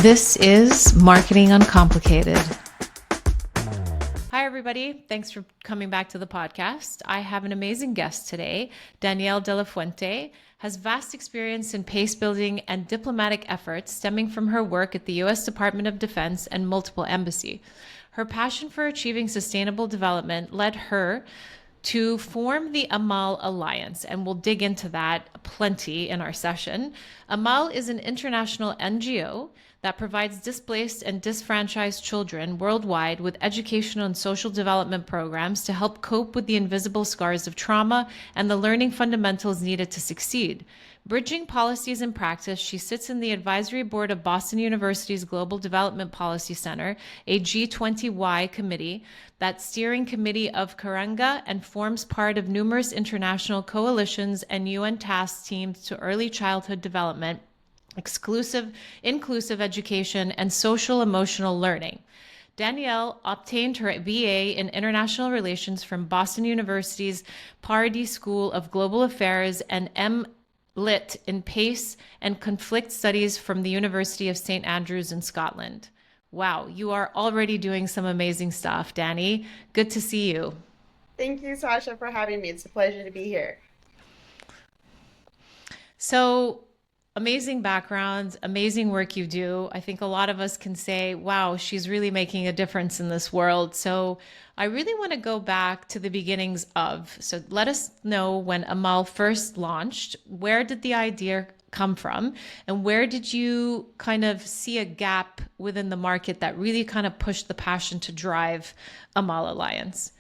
This is Marketing Uncomplicated. Hi, everybody. Thanks for coming back to the podcast. I have an amazing guest today. Danielle Della Fuente has vast experience in pace building and diplomatic efforts stemming from her work at the U.S. Department of Defense and multiple embassies. Her passion for achieving sustainable development led her to form the Amal Alliance, and we'll dig into that plenty in our session. Amal is an international NGO that provides displaced and disfranchised children worldwide with educational and social development programs to help cope with the invisible scars of trauma and the learning fundamentals needed to succeed. Bridging policies and practice, she sits in the advisory board of Boston University's Global Development Policy Center, a G20Y committee, that steering committee of Karanga, and forms part of numerous international coalitions and UN task teams to early childhood development, inclusive education, and social emotional learning. Danielle obtained her BA in International Relations from Boston University's Pardee School of Global Affairs and M.Lit in Pace and Conflict Studies from the University of St. Andrews in Scotland. Wow, you are already doing some amazing stuff, Danny. Good to see you. Thank you, Sasha, for having me. It's a pleasure to be here. So, amazing background, amazing work you do. I think a lot of us can say, wow, she's really making a difference in this world. So, I really want to go back to the beginnings of. So, let us know when Amal first launched. Where did the idea come from? And where did you kind of see a gap within the market that really kind of pushed the passion to drive Amal Alliance?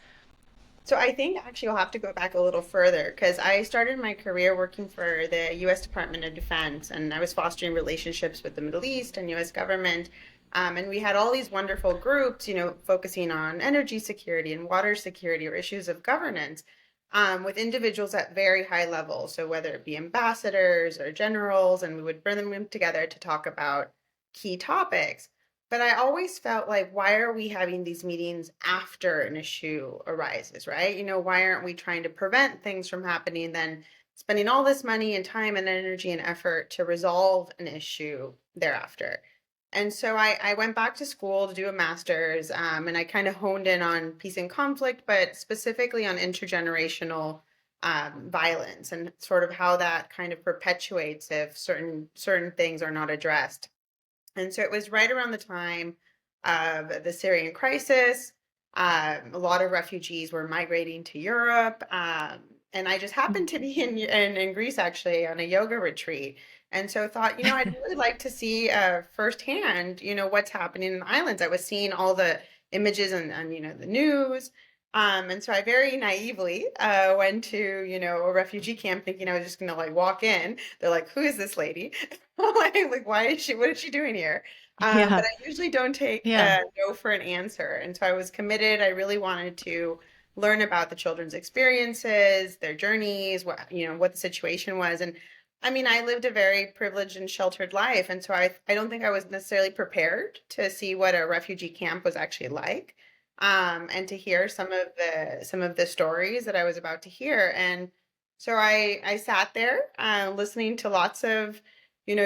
So I think actually I'll have to go back a little further because I started my career working for the U.S. Department of Defense, and I was fostering relationships with the Middle East and U.S. government. And we had all these wonderful groups, focusing on energy security and water security or issues of governance, with individuals at very high levels. So whether it be ambassadors or generals, and we would bring them together to talk about key topics. But I always felt like, why are we having these meetings after an issue arises, right? Why aren't we trying to prevent things from happening and then spending all this money and time and energy and effort to resolve an issue thereafter? And so I went back to school to do a master's, and I kind of honed in on peace and conflict, but specifically on intergenerational violence and sort of how that kind of perpetuates if certain things are not addressed. And so it was right around the time of the Syrian crisis. A lot of refugees were migrating to Europe. And I just happened to be in Greece actually on a yoga retreat. And so thought, I'd really like to see firsthand, what's happening in the islands. I was seeing all the images and the news. And so I very naively went to, a refugee camp thinking I was just going to like walk in. They're like, who is this lady? like, what is she doing here? Yeah, But I usually don't take yeah. no for an answer. And so I was committed. I really wanted to learn about the children's experiences, their journeys, what the situation was. And I mean, I lived a very privileged and sheltered life. And so I don't think I was necessarily prepared to see what a refugee camp was actually like, and to hear some of the stories that I was about to hear. And so I sat there listening to lots of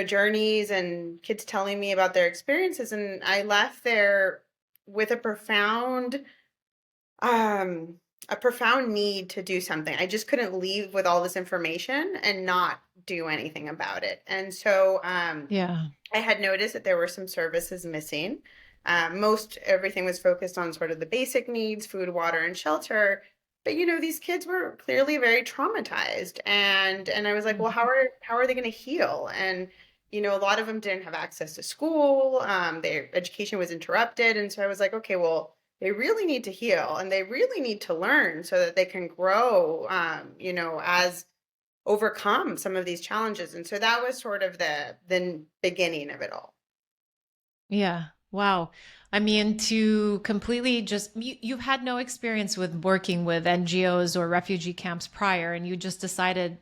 journeys and kids telling me about their experiences, and I left there with um a profound need to do something. I just couldn't leave with all this information and not do anything about it. And so Yeah. I had noticed that there were some services missing. Most everything was focused on sort of the basic needs, food, water, and shelter. But these kids were clearly very traumatized, and I was like, well, Mhm. how are they going to heal? And a lot of them didn't have access to school. Their education was interrupted, and so I was like, okay, well, they really need to heal, and they really need to learn so that they can grow. As overcome some of these challenges. And so that was sort of the beginning of it all. Yeah. Wow. I mean, to completely just, you've had no experience with working with NGOs or refugee camps prior, and you just decided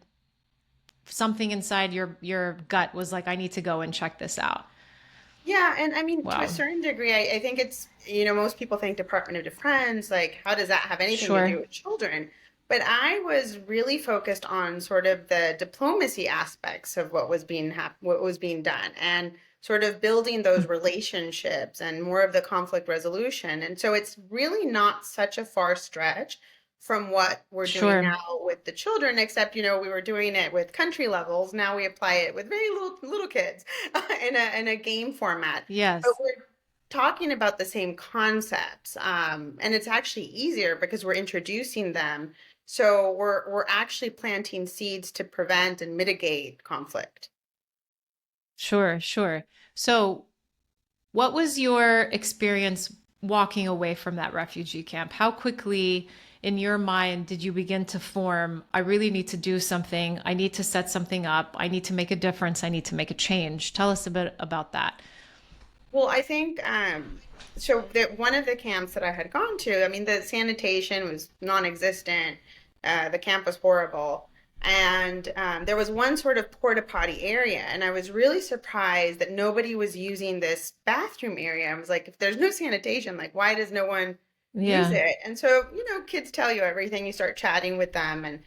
something inside your gut was like, I need to go and check this out. Yeah, and I mean, to a Wow. certain degree, I think it's, most people think Department of Defense, like, how does that have anything to do Sure. with children? But I was really focused on sort of the diplomacy aspects of what was being done. And sort of building those relationships and more of the conflict resolution. And so it's really not such a far stretch from what we're doing Sure. now with the children, except, we were doing it with country levels. Now we apply it with very little kids in a game format. But Yes. we're talking about the same concepts. And it's actually easier because we're introducing them. So we're actually planting seeds to prevent and mitigate conflict. Sure, sure. So, what was your experience walking away from that refugee camp? How quickly in your mind did you begin to form, I really need to do something, I need to set something up, I need to make a difference, I need to make a change? Tell us a bit about that. Well, I think so that one of the camps that I had gone to, I mean, the sanitation was non-existent. The camp was horrible. And there was one sort of porta potty area, and I was really surprised that nobody was using this bathroom area. I was like, if there's no sanitation, like, why does no one use Yeah. it? And so, kids tell you everything. You start chatting with them, and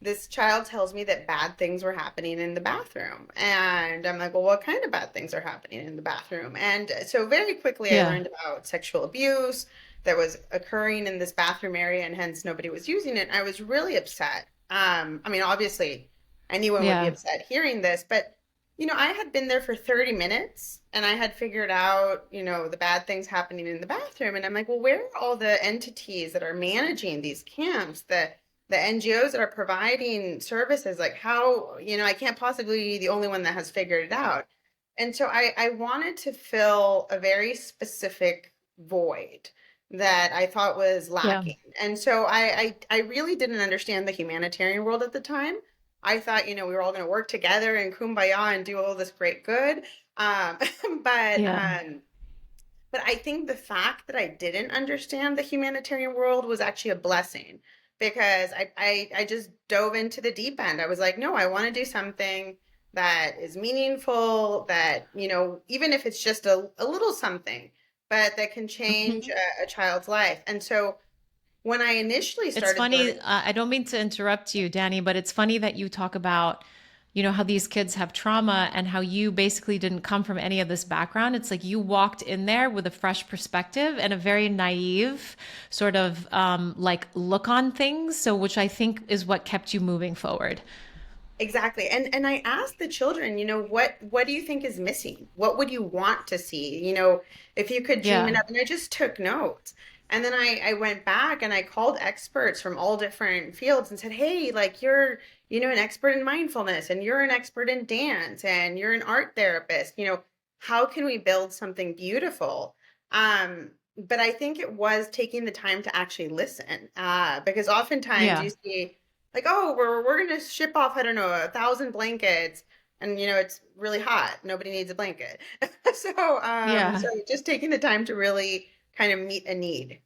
this child tells me that bad things were happening in the bathroom. And I'm like, well, what kind of bad things are happening in the bathroom? And so very quickly I Yeah. learned about sexual abuse that was occurring in this bathroom area, and hence nobody was using it. And I was really upset. I mean, obviously anyone would be Yeah. upset hearing this, but I had been there for 30 minutes and I had figured out, the bad things happening in the bathroom. And I'm like, well, where are all the entities that are managing these camps, the NGOs that are providing services? Like, how, I can't possibly be the only one that has figured it out. And so I wanted to fill a very specific void that I thought was Yeah. lacking. And so I really didn't understand the humanitarian world at the time. I thought, we were all going to work together and kumbaya and do all this great good. Um, but Yeah. um, but I think the fact that I didn't understand the humanitarian world was actually a blessing, because I just dove into the deep end. I was like, no, I want to do something that is meaningful, that, even if it's just a little something, but that can change Mhm. a child's life. And so when I initially It's started funny, learning, I don't mean to interrupt you, Danny, but it's funny that you talk about, how these kids have trauma and how you basically didn't come from any of this background. It's like you walked in there with a fresh perspective and a very naive sort of like look on things. So, which I think is what kept you moving forward. exactly. And I asked the children, what do you think is missing? What would you want to see? If you could dream it Yeah. up. And I just took notes. And then I went back and I called experts from all different fields and said, hey, like, you're, an expert in mindfulness, and you're an expert in dance, and you're an art therapist. How can we build something beautiful? But I think it was taking the time to actually listen, because oftentimes you Yeah. see, like, oh, we're gonna ship off, I don't know, 1,000 blankets, and it's really hot. Nobody needs a blanket. So Yeah. just taking the time to really kind of meet a need.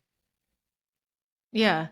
Yeah.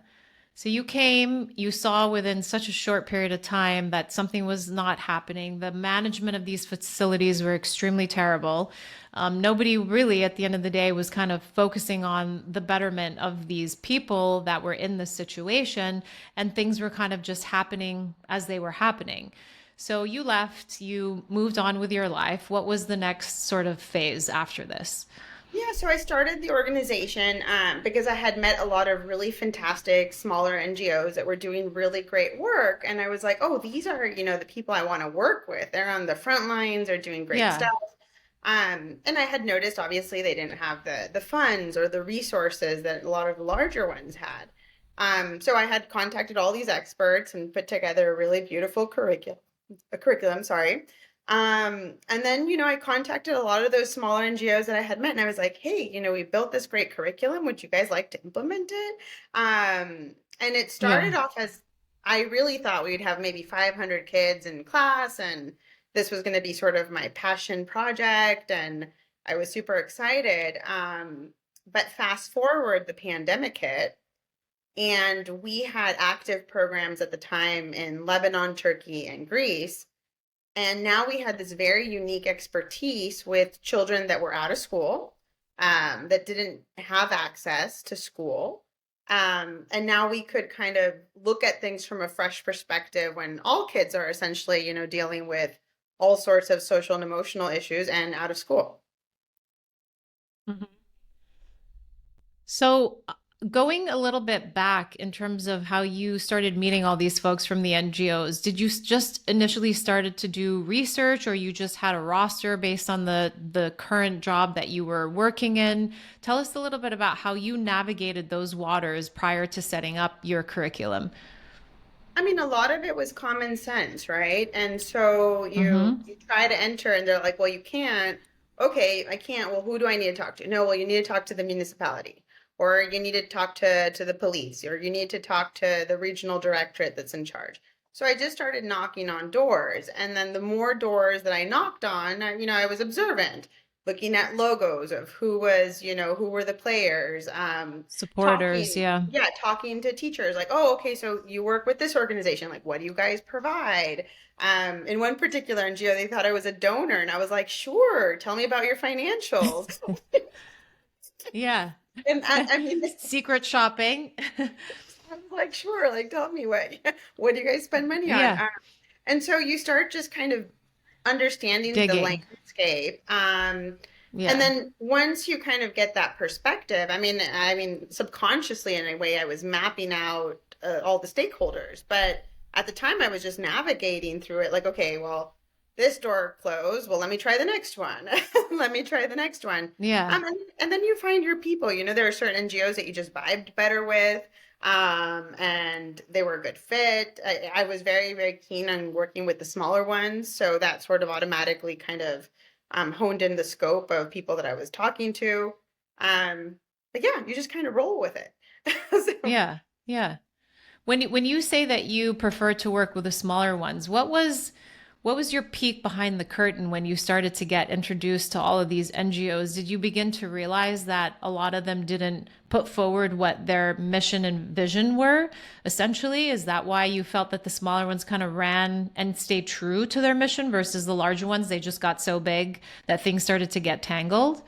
So you came, you saw within such a short period of time that something was not happening. The management of these facilities were extremely terrible. Nobody really, at the end of the day, was kind of focusing on the betterment of these people that were in this situation, and things were kind of just happening as they were happening. So you left, you moved on with your life. What was the next sort of phase after this? Yeah, so I started the organization because I had met a lot of really fantastic smaller NGOs that were doing really great work. And I was like, oh, these are, the people I want to work with. They're on the front lines, they're doing great Yeah. stuff. And I had noticed, obviously, they didn't have the funds or the resources that a lot of the larger ones had. So I had contacted all these experts and put together a really beautiful curriculum, sorry. And then, I contacted a lot of those smaller NGOs that I had met, and I was like, hey, we built this great curriculum. Would you guys like to implement it? And it Yeah. started off as, I really thought we'd have maybe 500 kids in class, and this was going to be sort of my passion project. And I was super excited. But fast forward, the pandemic hit, and we had active programs at the time in Lebanon, Turkey, and Greece. And now we had this very unique expertise with children that were out of school, that didn't have access to school. And now we could kind of look at things from a fresh perspective when all kids are essentially, dealing with all sorts of social and emotional issues and out of school. Mhm. So, going a little bit back in terms of how you started meeting all these folks from the NGOs, did you just initially started to do research, or you just had a roster based on the current job that you were working in? Tell us a little bit about how you navigated those waters prior to setting up your curriculum. I mean, a lot of it was common sense, right? And so Mm-hmm. you try to enter and they're like, well, you can't. Okay, I can't. Well, who do I need to talk to? No, well, you need to talk to the municipality, or you need to talk to the police, or you need to talk to the regional directorate that's in charge. So I just started knocking on doors, and then the more doors that I knocked on, I was observant, looking at logos of who was, who were the players, Supporters, yeah. talking to teachers like, oh, okay, so you work with this organization, like what do you guys provide? In one particular NGO, they thought I was a donor, and I was like, sure, tell me about your financials. Yeah. And I mean, Secret shopping. I was like, sure, like tell me what do you guys spend money on? Yeah. And so you start just kind of understanding the Digging. landscape. And Yeah. then once you kind of get that perspective, I mean, subconsciously in a way, I was mapping out all the stakeholders, but at the time I was just navigating through it like, okay, well, this door closed. Well, let me try the next one. Let me try the next one. Yeah. And then you find your people. There are certain NGOs that you just vibed better with, and they were a good fit. I was very, very keen on working with the smaller ones, so that sort of automatically kind of honed in the scope of people that I was talking to. But yeah, you just kind of roll with it. So, Yeah. Yeah. When you say that you prefer to work with the smaller ones, what was your peek behind the curtain when you started to get introduced to all of these NGOs? Did you begin to realize that a lot of them didn't put forward what their mission and vision were? Essentially, is that why you felt that the smaller ones kind of ran and stayed true to their mission versus the larger ones? They just got so big that things started to get tangled?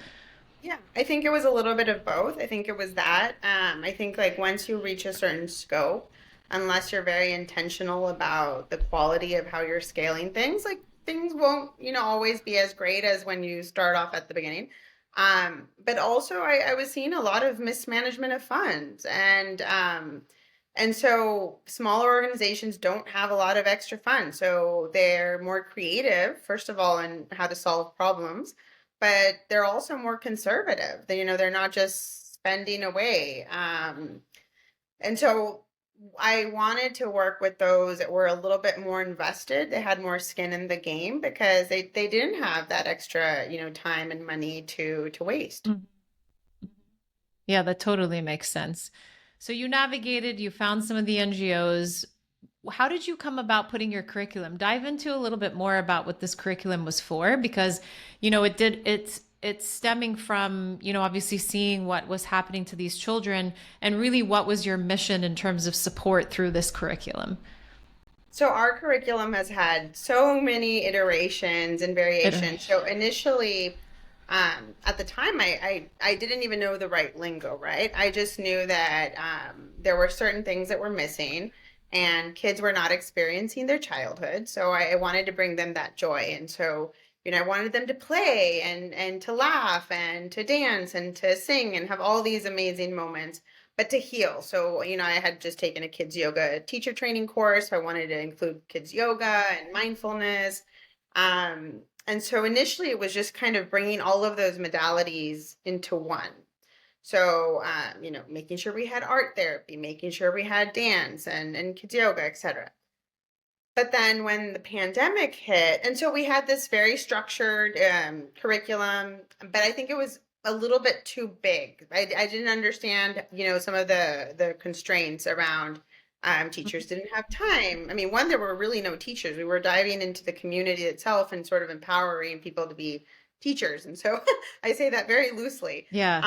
yeah, I think it was a little bit of both. I think it was that. I think like once you reach a certain scope, unless you're very intentional about the quality of how you're scaling things, like things won't, always be as great as when you start off at the beginning. But also I was seeing a lot of mismanagement of funds, and so smaller organizations don't have a lot of extra funds. So they're more creative, first of all, in how to solve problems, but they're also more conservative. They're not just spending away. And so I wanted to work with those that were a little bit more invested. They had more skin in the game because they didn't have that extra, time and money to waste. Mhm. Yeah, that totally makes sense. So you navigated, you found some of the NGOs. How did you come about putting your curriculum? Dive into a little bit more about what this curriculum was for, because it's stemming from, obviously seeing what was happening to these children, and really what was your mission in terms of support through this curriculum? So our curriculum has had so many iterations and variations. Iteration. So initially, at the time, I didn't even know the right lingo, right? I just knew that there were certain things that were missing, and kids were not experiencing their childhood. So I wanted to bring them that joy, and so I wanted them to play and to laugh and to dance and to sing and have all these amazing moments, but to heal. So, I had just taken a kids yoga teacher training course. So I wanted to include kids yoga and mindfulness. And so initially it was just kind of bringing all of those modalities into one. So, making sure we had art therapy, making sure we had dance and kids yoga, etc. But then when the pandemic hit, and so we had this very structured curriculum, but I think it was a little bit too big. I didn't understand, some of the constraints around teachers didn't have time. I mean, one, there were really no teachers. We were diving into the community itself and sort of empowering people to be teachers. And so I say that very loosely. Yeah.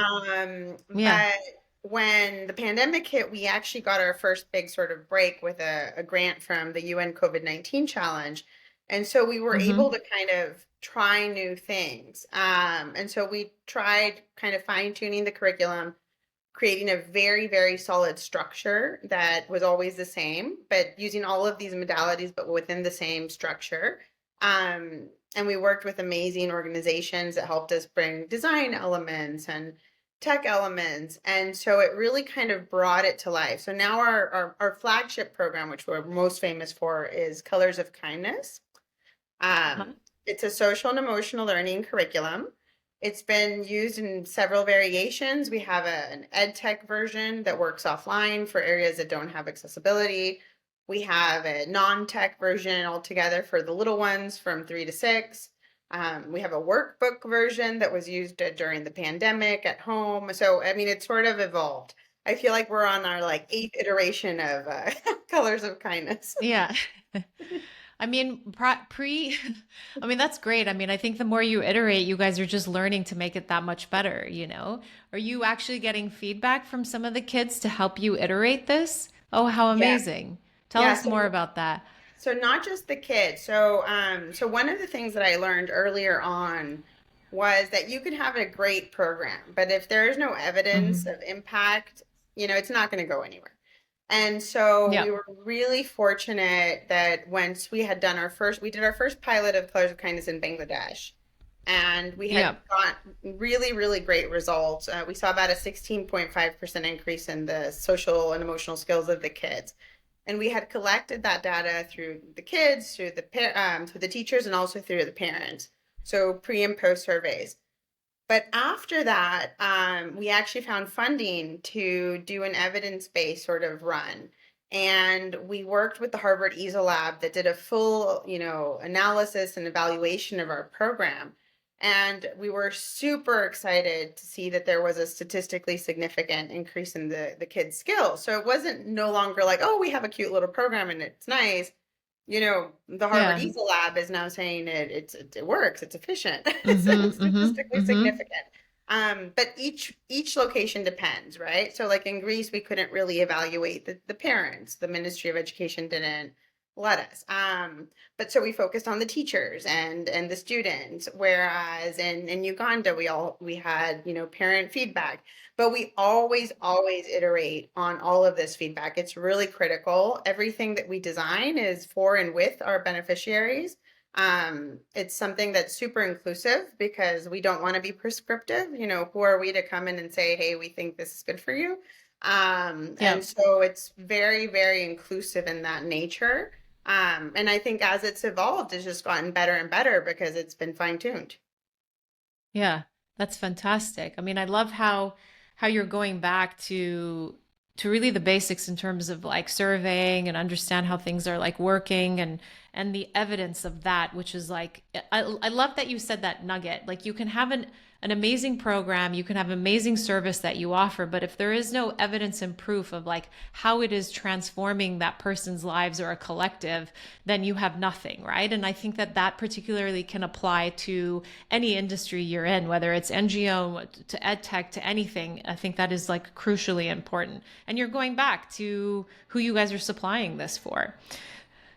Yeah. But when the pandemic hit, we actually got our first big sort of break with a grant from the UN COVID-19 challenge. And so we were able Mm-hmm. to kind of try new things. And so we tried kind of fine tuning the curriculum, creating a very, very solid structure that was always the same, but using all of these modalities, but within the same structure. And we worked with amazing organizations that helped us bring design elements and tech elements. And so it really kind of brought it to life. So now our flagship program, which we're most famous for, is Colors of Kindness. Uh-huh. It's a social and emotional learning curriculum. It's been used in several variations. We have an ed tech version that works offline for areas that don't have accessibility. We have a non-tech version altogether for the little ones from 3 to 6. We have a workbook version that was used during the pandemic at home. So, I mean, it's sort of evolved. I feel like we're on our like 8th iteration of Colors of Kindness. Yeah. I mean, I mean, that's great. I mean, I think the more you iterate, you guys are just learning to make it that much better, you know? Are you actually getting feedback from some of the kids to help you iterate this? Oh, how Yeah. amazing. Tell Yeah. us more about that. So not just the kids. So one of the things that I learned earlier on was that you can have a great program, but if there is no evidence Hmm. of impact, it's not going to go anywhere. And so Yeah. we were really fortunate that once we did our first pilot of Colors of Kindness in Bangladesh, and we had Yeah. got really, really great results. We saw about a 16.5% increase in the social and emotional skills of the kids. And we had collected that data through the kids, through the teachers, and also through the parents. So pre and post surveys. But after that, we actually found funding to do an evidence-based sort of run. And we worked with the Harvard EASL Lab that did a full, analysis and evaluation of our program. And we were super excited to see that there was a statistically significant increase in the kids' skills. So it wasn't no longer like, oh, we have a cute little program and it's nice. The Harvard Yeah. EASL Lab is now saying it works, it's efficient, Hmm. it's Hmm. statistically Hmm. significant. But each location depends, right? So like in Greece, we couldn't really evaluate the parents. The Ministry of Education didn't let us. But so we focused on the teachers and the students. Whereas in Uganda, we had parent feedback. But we always iterate on all of this feedback. It's really critical. Everything that we design is for and with our beneficiaries. It's something that's super inclusive because we don't want to be prescriptive. Who are we to come in and say, hey, we think this is good for you? Yeah. And so it's very, very inclusive in that nature. And I think as it's evolved, it's just gotten better and better because it's been fine-tuned. Yeah, that's fantastic. I mean, I love how you're going back to really the basics in terms of like surveying and understand how things are like working and the evidence of that, which is like I love that you said that nugget. Like you can have an amazing program, you can have amazing service that you offer, but if there is no evidence and proof of like how it is transforming that person's lives or a collective, then you have nothing, right? And I think that that particularly can apply to any industry you're in, whether it's NGO to ed tech to anything. I think that is like crucially important. And you're going back to who you guys are supplying this for.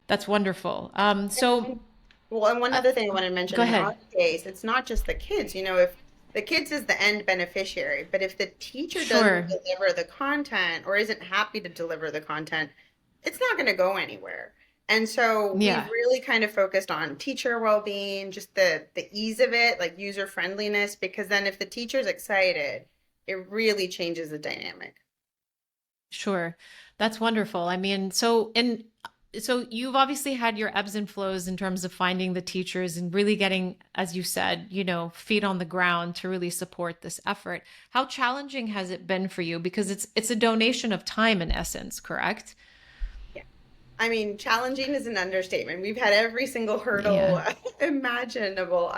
That's wonderful. Well, and one Uh, other thing I want to go mention in our ahead. case, it's not just the kids. If the kids is the end beneficiary, but if the teacher doesn't Sure. deliver the content or isn't happy to deliver the content, it's not going to go anywhere. And so we've Yeah. really kind of focused on teacher well-being, just the ease of it, like user friendliness, because then if the teacher's excited, it really changes the dynamic. Sure. That's wonderful. I mean, so you've obviously had your ebbs and flows in terms of finding the teachers and really getting, as you said, feet on the ground to really support this effort. How challenging has it been for you? Because it's a donation of time in essence, correct? Yeah. I mean, challenging is an understatement. We've had every single hurdle Yeah. imaginable.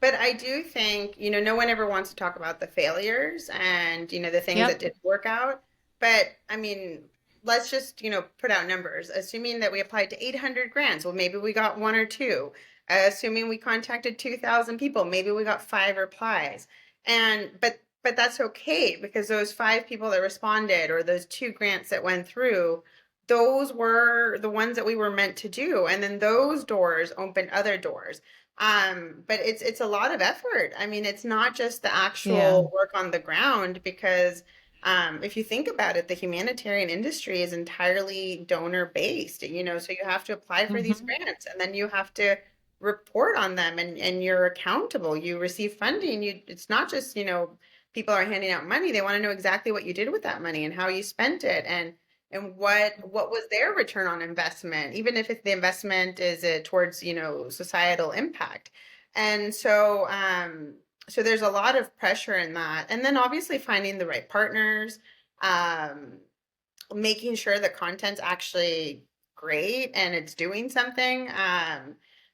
But I do think, no one ever wants to talk about the failures and, the things that Yep. didn't work out. But I mean, let's just, put out numbers. Assuming that we applied to 800 grants, well, maybe we got one or two. Assuming we contacted 2,000 people, maybe we got five replies. But that's okay because those five people that responded or those two grants that went through, those were the ones that we were meant to do, and then those doors open other doors. But it's a lot of effort. I mean, it's not just the Yeah. actual work on the ground because if you think about it, the humanitarian industry is entirely donor based, so you have to apply for these Hmm. grants and then you have to report on them, and you're accountable. You receive funding. It's not just, people are handing out money. They want to know exactly what you did with that money and how you spent it, and what was their return on investment, even if the investment is towards, societal impact. And so there's a lot of pressure in that. And then obviously finding the right partners, um, making sure the content's actually great and it's doing something.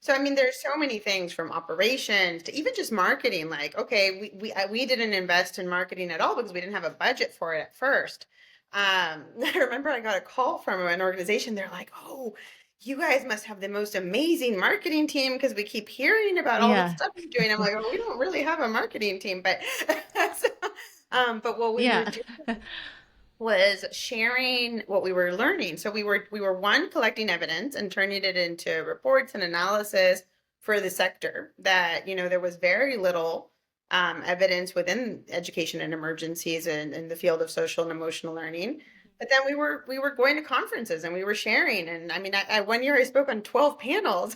So I mean, there's so many things from operations to even just marketing. Like, okay, we didn't invest in marketing at all because we didn't have a budget for it at first. I remember I got a call from an organization. They're like, "Oh, you guys must have the most amazing marketing team because we keep hearing about all the Yeah. stuff you're doing." I'm like, "Oh, we don't really have a marketing team, but so, but what we were Yeah. doing was sharing what we were learning. So we were one, collecting evidence and turning it into reports and analysis for the sector that, there was very little evidence within education and emergencies and in the field of social and emotional learning. But then we were going to conferences and we were sharing. And I mean, I 1 year I spoke on 12 panels,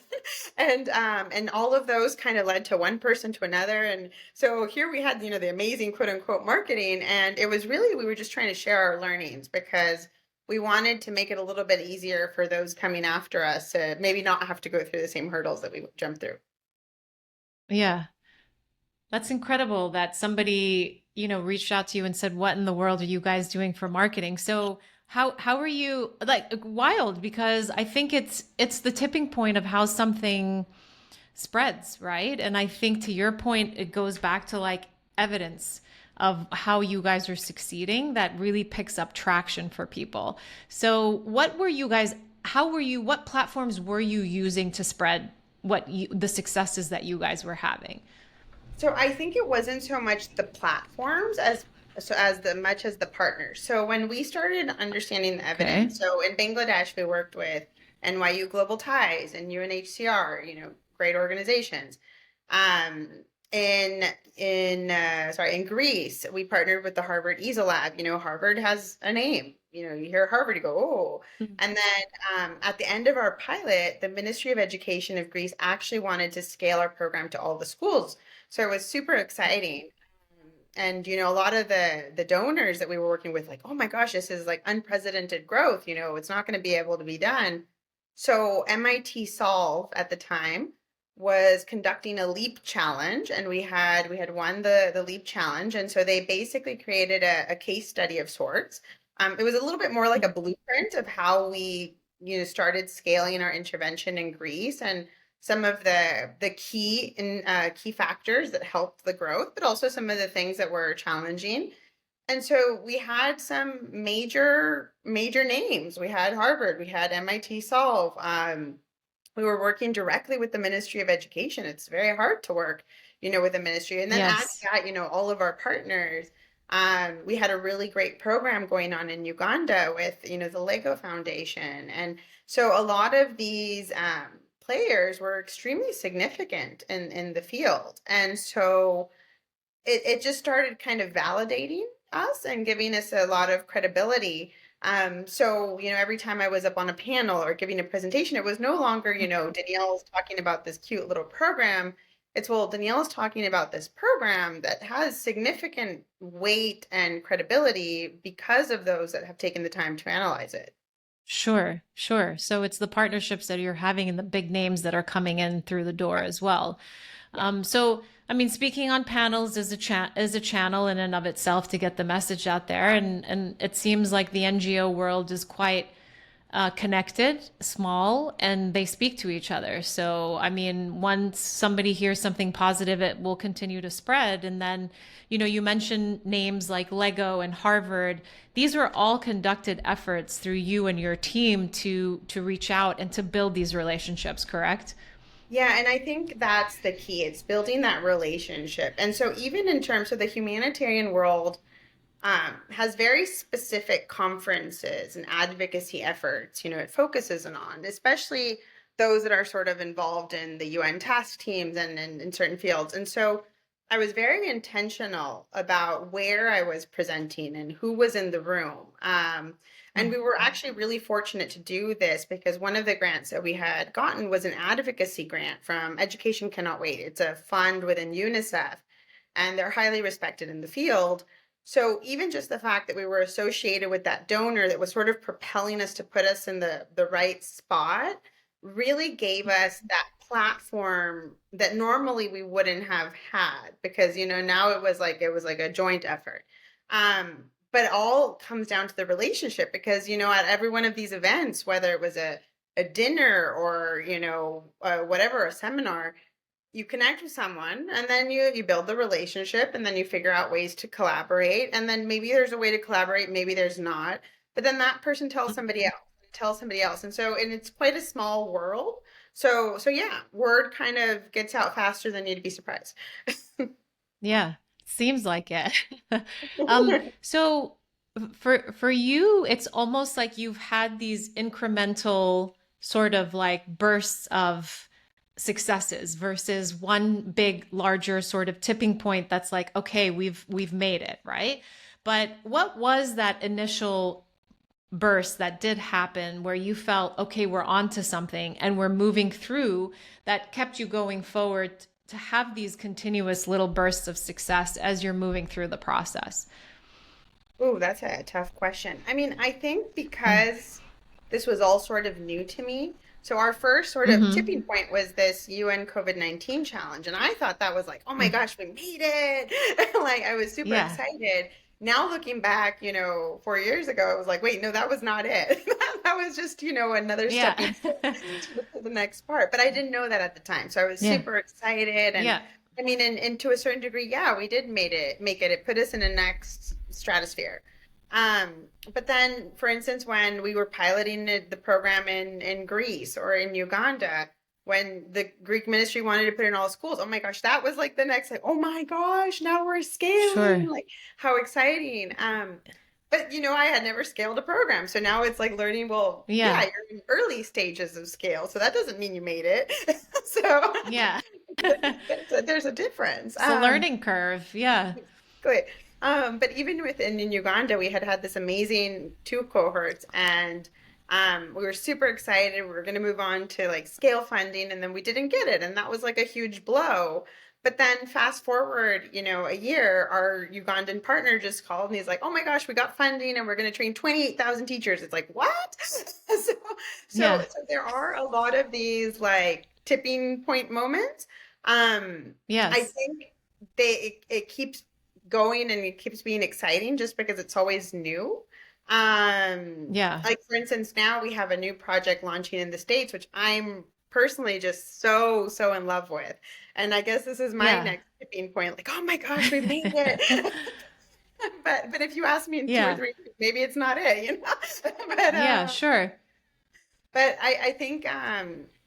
and all of those kind of led to one person to another. And so here we had, the amazing quote unquote marketing, and it was really, we were just trying to share our learnings because we wanted to make it a little bit easier for those coming after us to maybe not have to go through the same hurdles that we jumped through. Yeah. That's incredible that somebody, reached out to you and said, "What in the world are you guys doing for marketing?" So how are you, like, wild, because I think it's the tipping point of how something spreads, right? And I think to your point, it goes back to like evidence of how you guys are succeeding that really picks up traction for people. So what platforms were you using to spread the successes that you guys were having? So I think it wasn't so much the platforms as the much as the partners. So when we started understanding the Okay. evidence, so in Bangladesh we worked with NYU Global Ties and UNHCR, great organizations. Um, in Greece, we partnered with the Harvard EASL Lab. Harvard has a name. You hear Harvard, you go, oh. And then at the end of our pilot, the Ministry of Education of Greece actually wanted to scale our program to all the schools. So it was super exciting. And a lot of the donors that we were working with, like, oh my gosh, this is like unprecedented growth. It's not going to be able to be done. So MIT Solve at the time was conducting a leap challenge, and we had won the leap challenge. And so they basically created a case study of sorts. It was a little bit more like a blueprint of how we started scaling our intervention in Greece, and some of the key factors that helped the growth, but also some of the things that were challenging. And so we had some major names. We had Harvard, we had MIT Solve. We were working directly with the Ministry of Education. It's very hard to work, with the ministry. And then add to Yes. that, all of our partners. We had a really great program going on in Uganda with, the Lego Foundation. And so a lot of these players were extremely significant in the field. And so it just started kind of validating us and giving us a lot of credibility. So, every time I was up on a panel or giving a presentation, it was no longer, Danielle's talking about this cute little program. It's, well, Danielle's talking about this program that has significant weight and credibility because of those that have taken the time to analyze it. Sure, sure. So it's the partnerships that you're having and the big names that are coming in through the door as well. Yeah. So, I mean, speaking on panels is a channel in and of itself to get the message out there, and it seems like the NGO world is quite connected, small, and they speak to each other. So, I mean, once somebody hears something positive, it will continue to spread. And then, you mentioned names like Lego and Harvard. These were all conducted efforts through you and your team to reach out and to build these relationships, correct? Yeah, and I think that's the key. It's building that relationship. And so even in terms of the humanitarian world, has very specific conferences and advocacy efforts, it focuses on, especially those that are sort of involved in the UN task teams and in certain fields. And so I was very intentional about where I was presenting and who was in the room. And we were actually really fortunate to do this because one of the grants that we had gotten was an advocacy grant from Education Cannot Wait. It's a fund within UNICEF, and they're highly respected in the field. So even just the fact that we were associated with that donor that was sort of propelling us to put us in the right spot really gave us that platform that normally we wouldn't have had, because now it was like a joint effort. But it all comes down to the relationship, because at every one of these events, whether it was a dinner or whatever, a seminar, you connect with someone, and then you build the relationship, and then you figure out ways to collaborate, and then maybe there's a way to collaborate, maybe there's not, but then that person tells somebody else, and it's quite a small world. So yeah, word kind of gets out faster than you'd be surprised. Yeah, seems like it. So for you, it's almost like you've had these incremental sort of like bursts of successes versus one big, larger sort of tipping point that's like, okay, we've made it, right? But what was that initial burst that did happen where you felt, okay, we're onto something and we're moving through, that kept you going forward to have these continuous little bursts of success as you're moving through the process? Ooh, that's a tough question. I mean, I think because this was all sort of new to me. So our first sort of Mm-hmm. tipping point was this UN COVID-19 challenge. And I thought that was like, oh my gosh, we made it. Like, I was super Yeah. excited. Now looking back, 4 years ago, I was like, wait, no, that was not it. That was just, another Yeah. stepping stone to the next part. But I didn't know that at the time. So I was Yeah. super excited. And Yeah. I mean, and to a certain degree, yeah, we did make it. It put us in a next stratosphere. But then, for instance, when we were piloting the program in Greece or in Uganda, when the Greek ministry wanted to put in all schools, oh my gosh, that was like the next, like, oh my gosh, now we're scaling, Sure. like how exciting. But I had never scaled a program. So now it's like learning, well, yeah, Yeah. you're in early stages of scale. So that doesn't mean you made it. So Yeah. there's a difference. It's a learning curve. Yeah. Good. But even within in Uganda, we had this amazing two cohorts, and we were super excited. We were going to move on to like scale funding, and then we didn't get it, and that was like a huge blow. But then fast forward, a year, our Ugandan partner just called and he's like, "Oh my gosh, we got funding, and we're going to train 28,000 teachers." It's like, what? So Yeah. there are a lot of these like tipping point moments. I Yes. think it keeps going and it keeps being exciting just because it's always new. Yeah. Like for instance, now we have a new project launching in the States, which I'm personally just so in love with. And I guess this is my Yeah. next tipping point, like, oh my gosh, we made it. But if you ask me in two or Yeah. three years, maybe it's not it. But Yeah. Sure. I think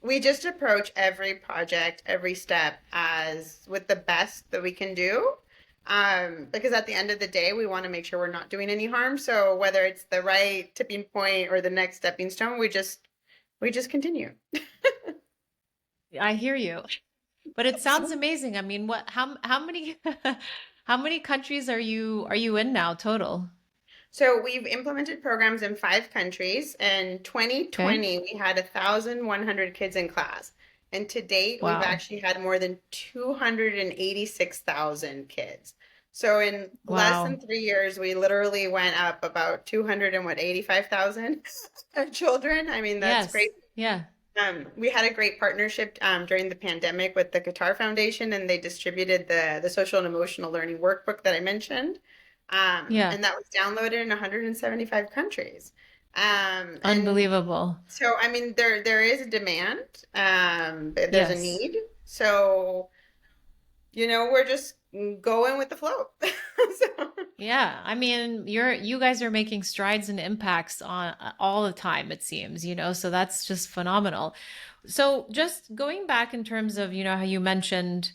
we just approach every project, every step as with the best that we can do. Because at the end of the day, we want to make sure we're not doing any harm. So whether it's the right tipping point or the next stepping stone, we just continue. I hear you. But it sounds amazing. I mean, how many how many countries are you in now total? So we've implemented programs in 5 countries. In Okay. 2020, we had 1,100 kids in class. And to date, we've Wow. actually had more than 286,000 kids. So in less than Wow. 3 years, we literally went up about 200 and what, 85,000 children. I mean, that's Yes. great. Yeah. We had a great partnership during the pandemic with the Qatar Foundation, and they distributed the social and emotional learning workbook that I mentioned. Yeah. And that was downloaded in 175 countries. And Unbelievable. so, I mean, there is a demand, there's a Yes. need. So, we're just going with the flow. So, Yeah, I mean, you guys are making strides and impacts on all the time, it seems, so that's just phenomenal. So just going back in terms of, how you mentioned,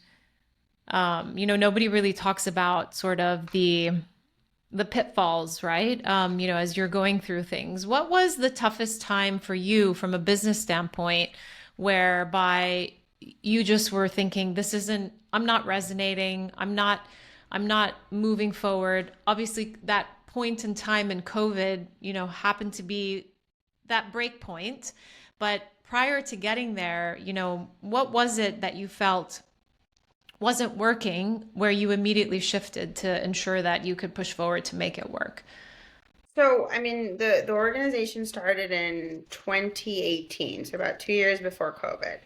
nobody really talks about sort of the pitfalls, right? As you're going through things. What was the toughest time for you from a business standpoint, whereby you just were thinking, I'm not resonating, I'm not moving forward. Obviously, that point in time in COVID, happened to be that break point. But prior to getting there, what was it that you felt wasn't working where you immediately shifted to ensure that you could push forward to make it work? So, I mean, the organization started in 2018, so about 2 years before COVID.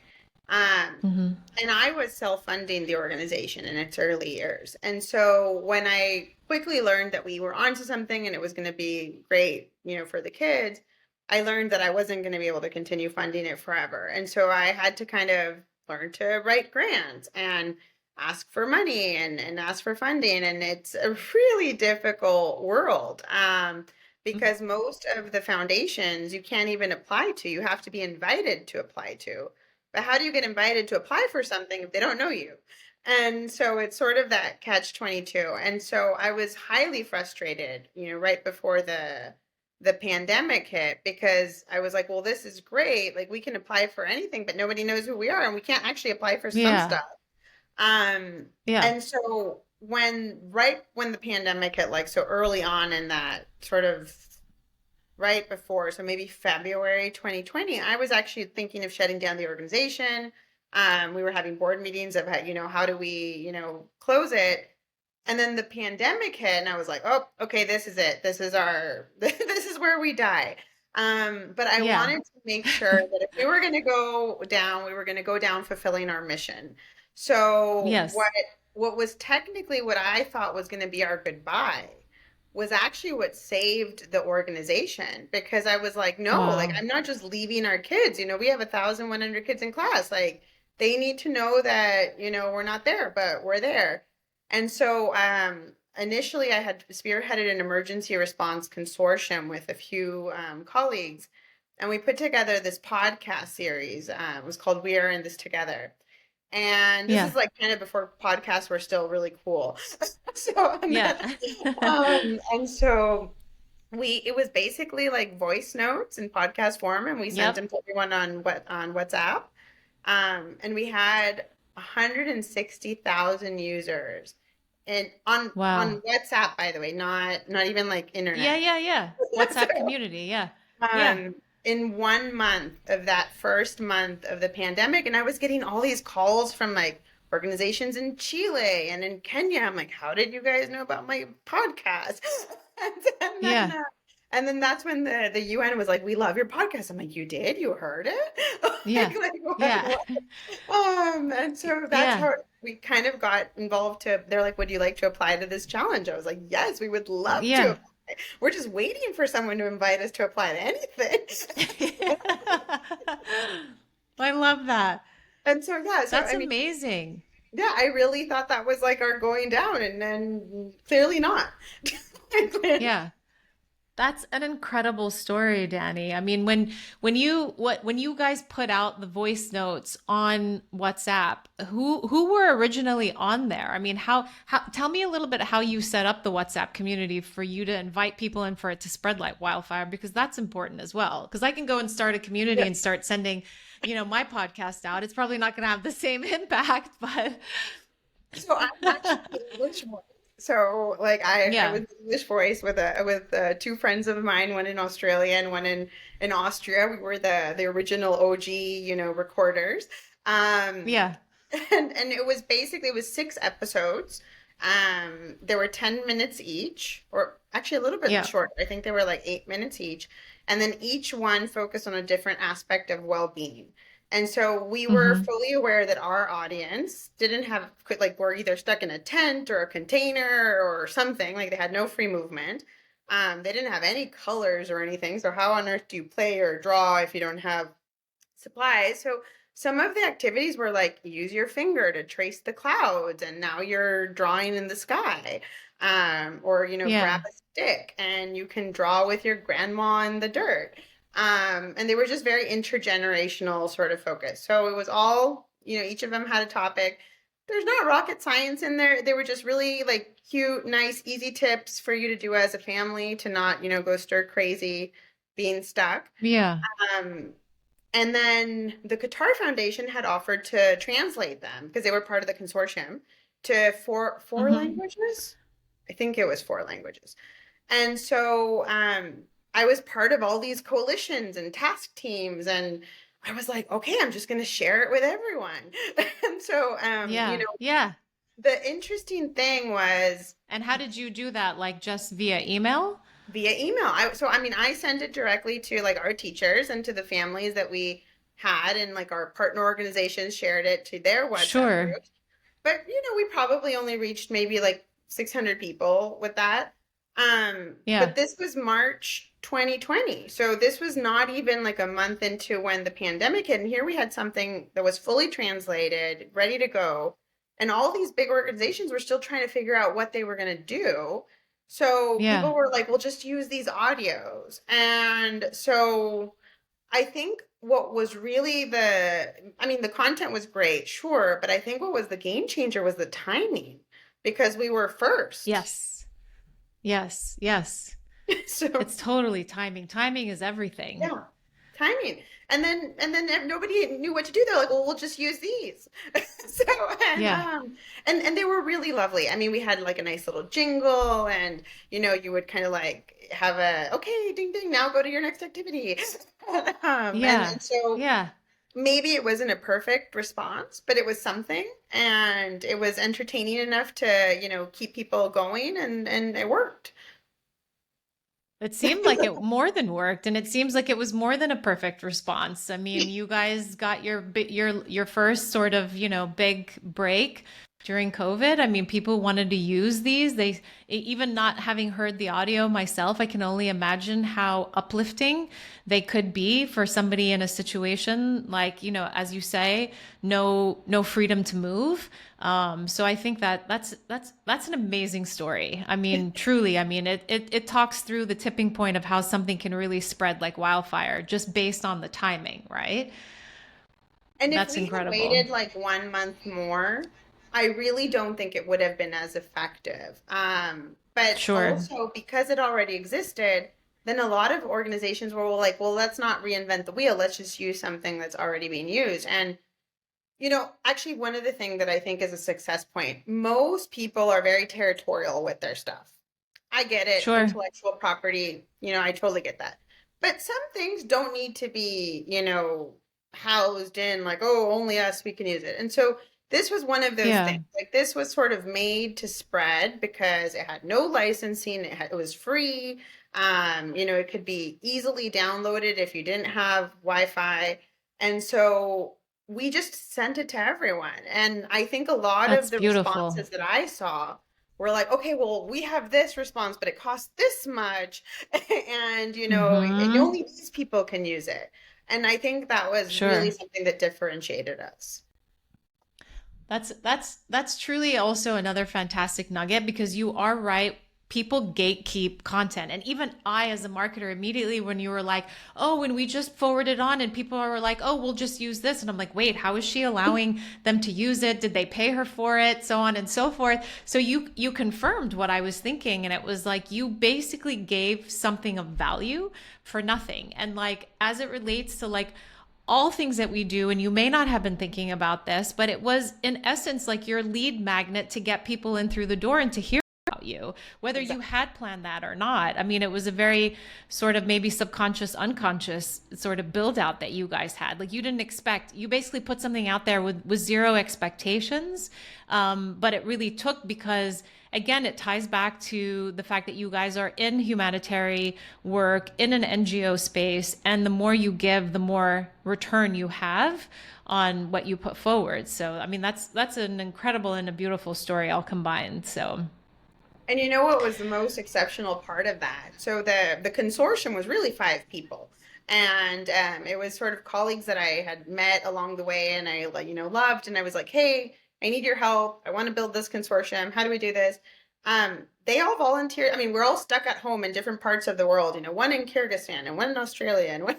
Um, Mm-hmm. and I was self-funding the organization in its early years. And so when I quickly learned that we were onto something and it was going to be great, for the kids, I learned that I wasn't going to be able to continue funding it forever. And so I had to kind of learn to write grants and ask for money and ask for funding. And it's a really difficult world. Because most of the foundations you can't even apply to. You have to be invited to apply to. But how do you get invited to apply for something if they don't know you? And so it's sort of that catch 22. And so I was highly frustrated, right before the pandemic hit, because I was like, well, this is great. Like, we can apply for anything, but nobody knows who we are, and we can't actually apply for some Yeah. stuff. Um, Yeah. and so right when the pandemic hit, like so early on in that sort of right before, so maybe February 2020, I was actually thinking of shutting down the organization. We were having board meetings of how do we, close it? And then the pandemic hit, and I was like, oh, okay, this is it. This is this is where we die. But I Yeah. wanted to make sure that if we were going to go down, we were going to go down fulfilling our mission. So Yes. what was technically what I thought was going to be our goodbye was actually what saved the organization, because I was like, no, like, Wow. I'm not just leaving our kids. We have 1,100 kids in class. Like, they need to know that, we're not there, but we're there. And so initially I had spearheaded an emergency response consortium with a few colleagues, and we put together this podcast series. It was called We Are in This Together. And this Yeah. is like kind of before podcasts were still really cool. So, Yeah. and so it was basically like voice notes in podcast form, and we sent Yep. them to everyone on WhatsApp. And we had 160,000 users, and on Wow. WhatsApp, by the way, not even like Yeah, internet. yeah, yeah. So, WhatsApp community. Yeah. Yeah. um, in 1 month of that first month of the pandemic, and I was getting all these calls from like organizations in Chile and in Kenya. I'm like, how did you guys know about my podcast? And then Yeah. that's when the UN was like, we love your podcast. I'm like, you did? You heard it? Yeah. Like Yeah. what? And so that's Yeah. how we kind of got involved. They're like, would you like to apply to this challenge? I was like, yes, we would love to Yeah. apply. We're just waiting for someone to invite us to apply to anything. I love that. And so, yeah, so That's I mean, amazing. yeah, I really thought that was like our going down, and then clearly not. Yeah. That's an incredible story, Danny. I mean, when you guys put out the voice notes on WhatsApp, who were originally on there? I mean, how tell me a little bit how you set up the WhatsApp community for you to invite people and for it to spread like wildfire, because that's important as well. Because I can go and start a community Yeah. and start sending, my podcast out. It's probably not going to have the same impact, but So I'm actually the English voice. So like I yeah. was the English voice with two friends of mine, one in Australia and one in Austria. We were the original OG, recorders. Um, Yeah. and it was 6 episodes. There were 10 minutes each, or actually a little bit Yeah. shorter. I think they were like 8 minutes each. And then each one focused on a different aspect of well-being. And so we were Hmm. fully aware that our audience didn't have, like, were either stuck in a tent or a container or something, like they had no free movement. They didn't have any colors or anything. So how on earth do you play or draw if you don't have supplies? So some of the activities were like use your finger to trace the clouds, and now you're drawing in the sky. Or grab Yeah. a stick and you can draw with your grandma in the dirt. And they were just very intergenerational sort of focus. So it was all, each of them had a topic. There's not rocket science in there. They were just really like cute, nice, easy tips for you to do as a family to not, go stir crazy being stuck. Yeah. Um, and then the Qatar Foundation had offered to translate them because they were part of the consortium to four Hmm. languages. I think it was 4 languages. And so I was part of all these coalitions and task teams, and I was like, okay, I'm just going to share it with everyone. And so, Yeah. Yeah. the interesting thing was And how did you do that? Like just via email? via email. I sent it directly to like our teachers and to the families that we had, and like our partner organizations shared it to their WhatsApp Sure. groups. But we probably only reached maybe like 600 people with that. Yeah. But this was March 2020. So this was not even like a month into when the pandemic hit. And here we had something that was fully translated, ready to go. And all these big organizations were still trying to figure out what they were going to do. So Yeah. people were like, well, just use these audios. And so I think what was really the content was great, sure, but I think what was the game changer was the timing because we were first. Yes. Yes. Yes. So, It's totally timing. Timing is everything. yeah, timing. And then nobody knew what to do. They're like, well, we'll just use these. So, and Yeah. um and they were really lovely. I mean, we had like a nice little jingle, and you would kind of like have a, okay, ding ding, now go to your next activity. And Yeah. then so Yeah. maybe it wasn't a perfect response, but it was something, and it was entertaining enough to, keep people going, and it worked. It seemed like it more than worked, and it seems like it was more than a perfect response. I mean, you guys got your first sort of, big break during COVID. I mean, people wanted to use these. They even not having heard the audio myself, I can only imagine how uplifting they could be for somebody in a situation like, as you say, no freedom to move. So I think that's an amazing story. I mean, truly, I mean, it talks through the tipping point of how something can really spread like wildfire just based on the timing, right? And if That's we had incredible. waited like 1 month more, I really don't think it would have been as effective. But Sure. also because it already existed, then a lot of organizations were like, well, let's not reinvent the wheel. Let's just use something that's already being used. And actually, one of the things that I think is a success point, most people are very territorial with their stuff. I get it, Sure. intellectual property, I totally get that. But some things don't need to be, housed in like, oh, only us, we can use it. And so this was one of those Yeah. things. Like this was sort of made to spread because it had no licensing, it was free. It could be easily downloaded if you didn't have Wi-Fi. And so we just sent it to everyone. And I think a lot of That's the beautiful. responses that I saw were like, okay, well, we have this response, but it costs this much. And, Mm-hmm. only these people can use it. And I think that was really Sure. something that differentiated us. That's truly also another fantastic nugget because you are right. People gatekeep content. And even I, as a marketer, immediately when you were like, oh, when we just forwarded on and people were like, oh, we'll just use this. And I'm like, wait, how is she allowing them to use it? Did they pay her for it? So on and so forth. So you confirmed what I was thinking. And it was like you basically gave something of value for nothing. And like as it relates to like all things that we do, and you may not have been thinking about this, but it was in essence like your lead magnet to get people in through the door and to hear about you, whether you Exactly. had planned that or not. I mean, it was a very sort of maybe subconscious, unconscious sort of build out that you guys had. Like you didn't expect, you basically put something out there with zero expectations. But it really took because again, it ties back to the fact that you guys are in humanitarian work in an NGO space, and the more you give, the more return you have on what you put forward. So, I mean, that's an incredible and a beautiful story all combined. So, And you know what was the most exceptional part of that? So the consortium was really 5 people. And it was sort of colleagues that I had met along the way, and I like, loved, and I was like, hey, I need your help. I want to build this consortium. How do we do this? They all volunteered. I mean, we're all stuck at home in different parts of the world, one in Kyrgyzstan and one in Australia and one,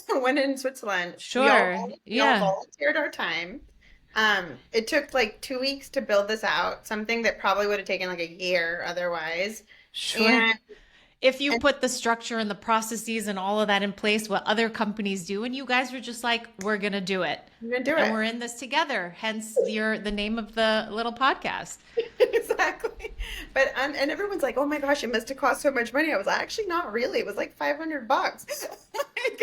one in Switzerland. sure. We all Yeah. volunteered our time. It took like 2 weeks to build this out, something that probably would have taken like a year otherwise. Sure. And if you put the structure and the processes and all of that in place, what other companies do, and you guys were just like, we're going to do it. I'm gonna do And it. we're in this together. Hence the name of the little podcast. Exactly. But and everyone's like, "Oh my gosh, it must have cost so much money." I was like, actually not really. It was like $500.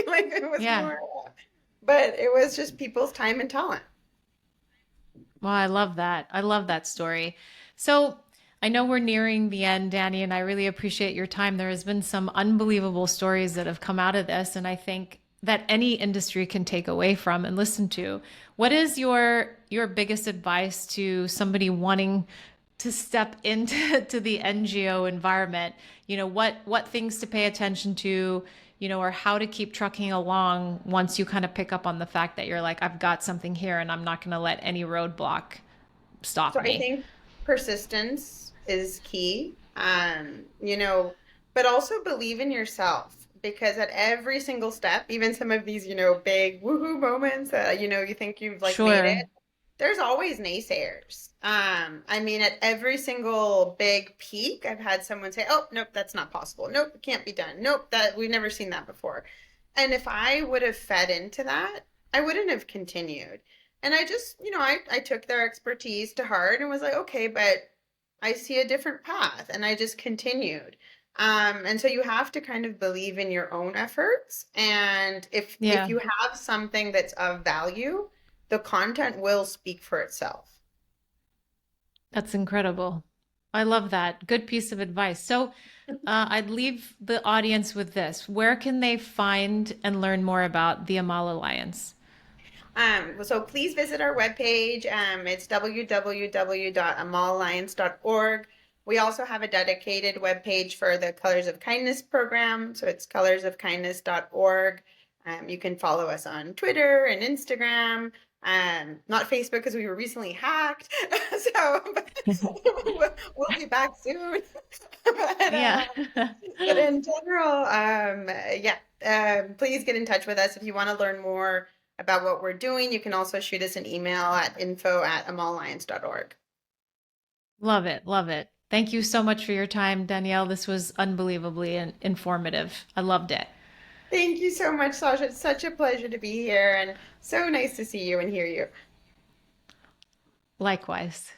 Like it was Yeah. more, but it was just people's time and talent. Well, I love that. I love that story. So I know we're nearing the end, Danny, and I really appreciate your time. There has been some unbelievable stories that have come out of this, and I think that any industry can take away from and listen to. What is your biggest advice to somebody wanting to step into to the NGO environment? You know, what things to pay attention to, or how to keep trucking along once you kind of pick up on the fact that you're like, I've got something here and I'm not going to let any roadblock So stop I me. think persistence is key. But also believe in yourself because at every single step, even some of these, big woohoo moments that, you think you've like made Sure. it, there's always naysayers. I mean, at every single big peak, I've had someone say, "Oh, nope, that's not possible. Nope, it can't be done. Nope, that we've never seen that before." And if I would have fed into that, I wouldn't have continued. And I just, I took their expertise to heart and was like, okay, but I see a different path. And I just continued. And so you have to kind of believe in your own efforts. And if Yeah, you have something that's of value, the content will speak for itself. that's incredible. I love that. Good piece of advice. So, I'd leave the audience with this. Where can they find and learn more about the Amal Alliance? So please visit our webpage. It's www.amalalliance.org. We also have a dedicated webpage for the Colors of Kindness program. So it's colorsofkindness.org. You can follow us on Twitter and Instagram. Not Facebook because we were recently hacked. So we'll be back soon. but, Yeah. but in general, yeah, please get in touch with us if you want to learn more about what we're doing. You can also shoot us an email at info@amalalliance.org. Love it. Love it. Thank you so much for your time, Danielle. This was unbelievably informative. I loved it. Thank you so much, Sasha. It's such a pleasure to be here and so nice to see you and hear you. Likewise.